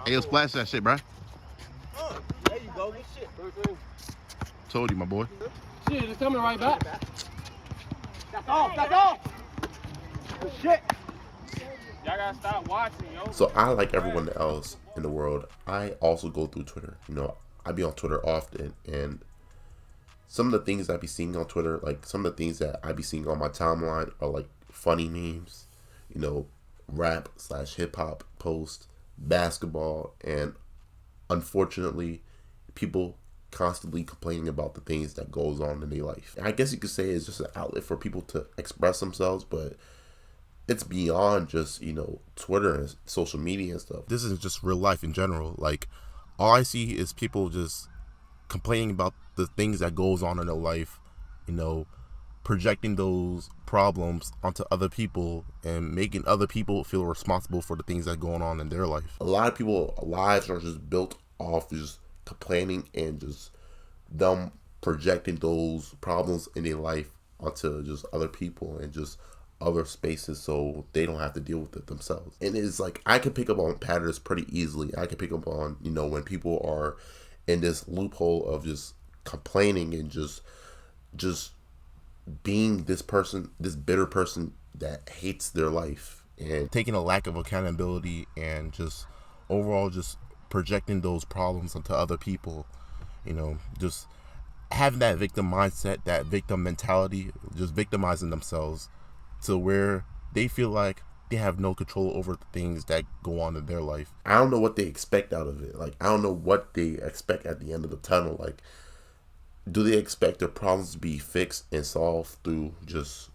Hey, yo, splash that shit, bro. There you go. Good shit. Told you, my boy. Shit, it's coming right back. That's off. That's off. Good shit. Y'all gotta stop watching, yo. So I, like everyone else in the world, I also go through Twitter. You know, I be on Twitter often, and some of the things I be seeing on Twitter, like some of the things that I be seeing on my timeline are like funny memes, you know, rap / hip hop posts, basketball, and unfortunately, people constantly complaining about the things that goes on in their life. And I guess you could say it's just an outlet for people to express themselves, but it's beyond just, you know, Twitter and social media and stuff. This is just real life in general. Like, all I see is people just complaining about the things that goes on in their life, you know, projecting those problems onto other people and making other people feel responsible for the things that are going on in their life. A lot of people's lives are just built off just complaining and just them projecting those problems in their life onto just other people and just other spaces so they don't have to deal with it themselves. And it's like, I can pick up on patterns pretty easily. I can pick up on, you know, when people are in this loophole of just complaining and just being this person, this bitter person that hates their life, and taking a lack of accountability and just overall just projecting those problems onto other people, you know, just having that victim mindset, that victim mentality, just victimizing themselves to where they feel like they have no control over the things that go on in their life. I don't know what they expect out of it. Like, I don't know what they expect at the end of the tunnel. Like, do they expect their problems to be fixed and solved through just,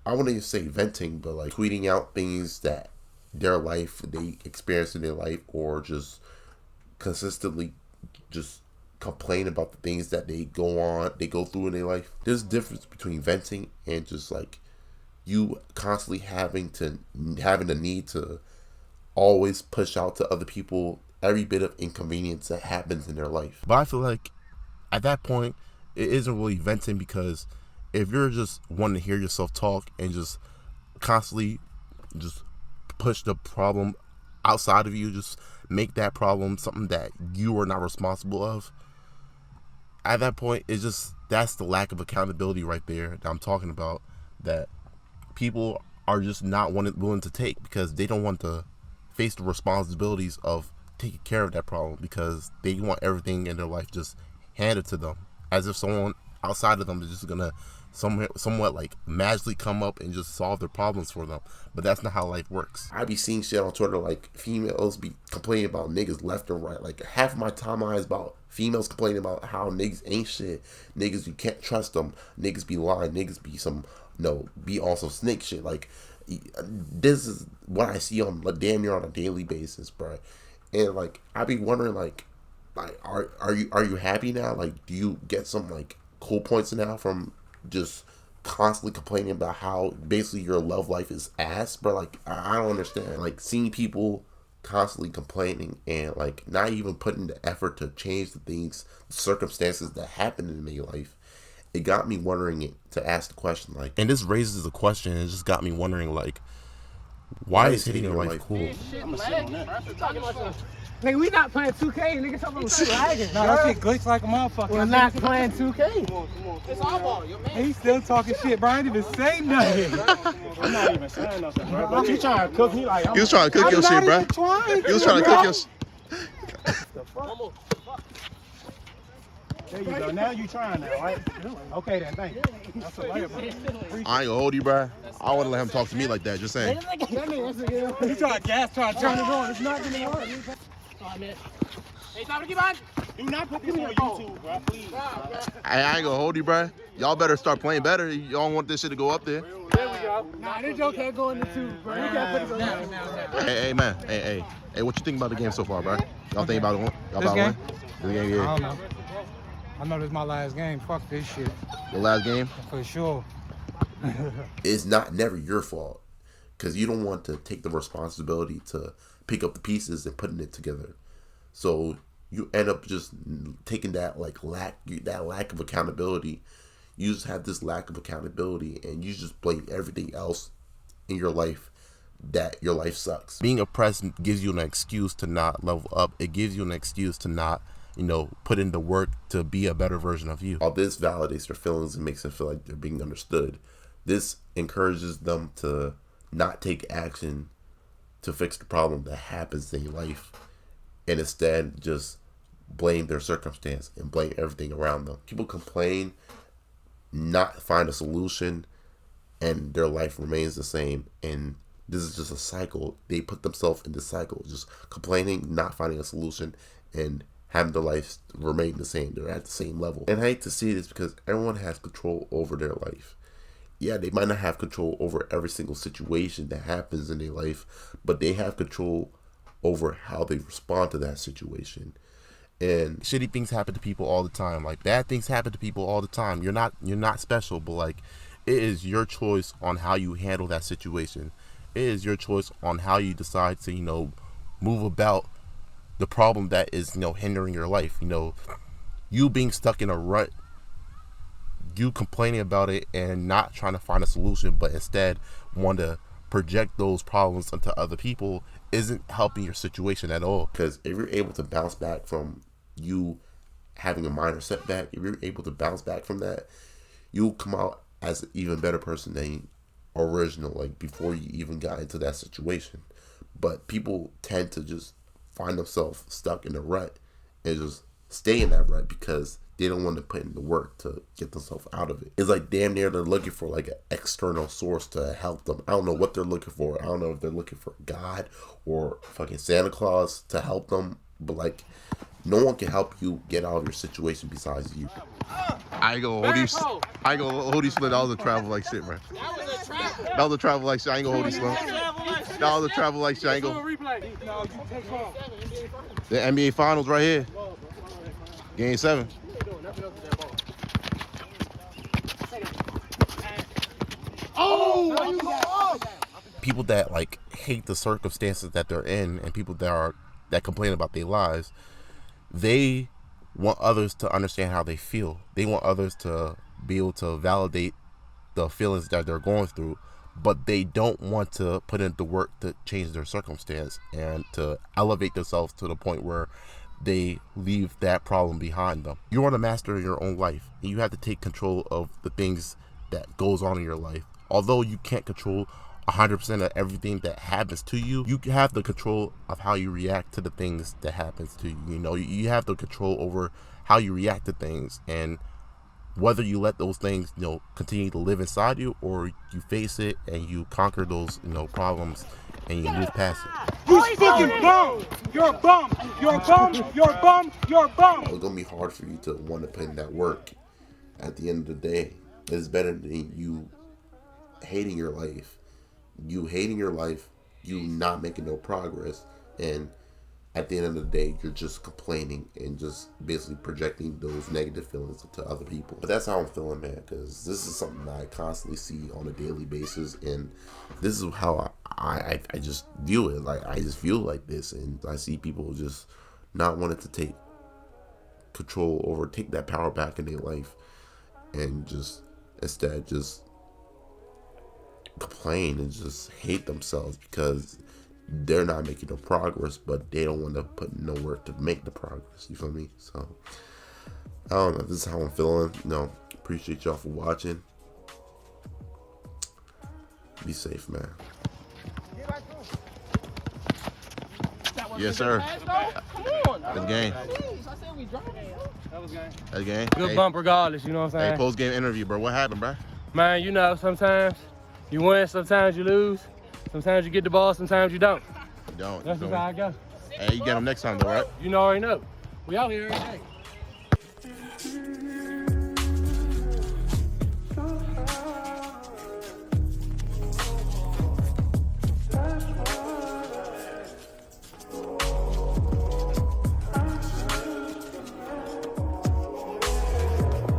I wouldn't even say venting, but like tweeting out things that their life, they experience in their life, or just consistently just complain about the things that they go through in their life? There's a difference between venting and just like you constantly having the need to always push out to other people every bit of inconvenience that happens in their life. But I feel like at that point, it isn't really venting, because if you're just wanting to hear yourself talk and just constantly just push the problem outside of you, just make that problem something that you are not responsible of, at that point, it's just, that's the lack of accountability right there that I'm talking about, that people are just not willing to take, because they don't want to face the responsibilities of taking care of that problem, because they want everything in their life just handed to them, as if someone outside of them is just gonna somewhat like magically come up and just solve their problems for them. But that's not how life works. I be seeing shit on Twitter like females be complaining about niggas left and right. Like, half of my timeline is about females complaining about how niggas ain't shit. Niggas, you can't trust them. Niggas be lying. Niggas be be on some snake shit. Like, this is what I see on damn near on a daily basis, bro. And like, I be wondering like are you happy now? Like, do you get some like cool points now from just constantly complaining about how basically your love life is ass, bro? Like, I don't understand. Like, seeing people constantly complaining and like not even putting the effort to change the things, the circumstances that happen in their life, it got me wondering to ask the question, like, and this raises a question. It just got me wondering, like, why is hitting your life cool? Nigga, we not playing 2K, nigga. Talking about lagging. Nah, that shit glitch like a motherfucker. We're not playing 2K. Come on. It's our ball, your man. He's still talking shit, bro. I ain't even say nothing. I'm not even saying nothing, bro. But you trying to cook me like He was trying to cook your shit, bro. He was trying to cook your shit. There you go. Now you trying now, right? Okay then, thank you. That's a layup, bro. I ain't gonna hold you, bro. I wouldn't let him talk to me like that. Just saying. You trying to turn it on. It's not gonna work. Hey, stop it, keep on. Do not put this on YouTube, bro. Please. I ain't gonna hold you, bro. Y'all better start playing better. Y'all don't want this shit to go up there. There we go. Nah, this joke can't go in the tube, bro. You can't put it on now. Hey, man. Hey, what you think about the game so far, bro? Y'all think about it? Y'all about game? This game, yeah. I don't know. I know this is my last game. Fuck this shit. Your last game? For sure. it's never your fault, because you don't want to take the responsibility to pick up the pieces and putting it together. So you end up just taking that lack of accountability. You just have this lack of accountability, and you just blame everything else in your life that your life sucks. Being oppressed gives you an excuse to not level up. It gives you an excuse to not, put in the work to be a better version of you. All this validates their feelings and makes them feel like they're being understood. This encourages them to not take action to fix the problem that happens in life, and instead just blame their circumstance and blame everything around them. People complain, not find a solution, and their life remains the same. And this is just a cycle. They put themselves in this cycle, just complaining, not finding a solution, and having their life remain the same. They're at the same level. And I hate to see this because everyone has control over their life. Yeah, they might not have control over every single situation that happens in their life, but they have control over how they respond to that situation. And shitty things happen to people all the time. Like, bad things happen to people all the time. You're not special, but like, it is your choice on how you handle that situation. It is your choice on how you decide to, move about the problem that is, hindering your life. You being stuck in a rut, you complaining about it and not trying to find a solution, but instead want to project those problems onto other people, isn't helping your situation at all. Because if you're able to bounce back from you having a minor setback, if you're able to bounce back from that, you'll come out as an even better person than original, like before you even got into that situation. But people tend to just find themselves stuck in a rut and just stay in that rut because they don't want to put in the work to get themselves out of it. It's like damn near they're looking for like an external source to help them. I don't know what they're looking for. I don't know if they're looking for God or fucking Santa Claus to help them. But like, no one can help you get out of your situation besides you. I ain't gonna hold you split. That was a travel like shit, man. That was a travel like shit. I ain't gonna hold you split. That was a travel like shit. I ain't gonna. The NBA Finals right here. Game 7. People that like hate the circumstances that they're in, and people that complain about their lives, they want others to understand how they feel. They want others to be able to validate the feelings that they're going through, but they don't want to put in the work to change their circumstance and to elevate themselves to the point where they leave that problem behind them. You are the master of your own life, and you have to take control of the things that goes on in your life. Although you can't control 100% of everything that happens to you, you have the control of how you react to the things that happens to you. You have the control over how you react to things, and whether you let those things, continue to live inside you, or you face it and you conquer those, problems and you move past it. You fucking bum! You're a bum! You're a bum! You're a bum! You're a bum! It's gonna be hard for you to want to put in that work. At the end of the day, it's better than you hating your life. You hating your life, you not making no progress, and at the end of the day, you're just complaining and just basically projecting those negative feelings to other people. But that's how I'm feeling, man, because this is something that I constantly see on a daily basis, and this is how I just view it. Like, I just feel like this, and I see people just not wanting to take control over, take that power back in their life, and just instead just complain and just hate themselves because they're not making no progress, but they don't want to put no work to make the progress. You feel me? So I don't know. This is how I'm feeling. Appreciate y'all for watching. Be safe, man. Yes, sir. That's game. That's game. Good bump regardless, you know what I'm saying? Hey, post-game interview, bro. What happened, bro? Man, sometimes you win, sometimes you lose. Sometimes you get the ball, sometimes you don't. You don't. That's just how I go. Hey, you get them next time, though, right? You already know. We out here every day.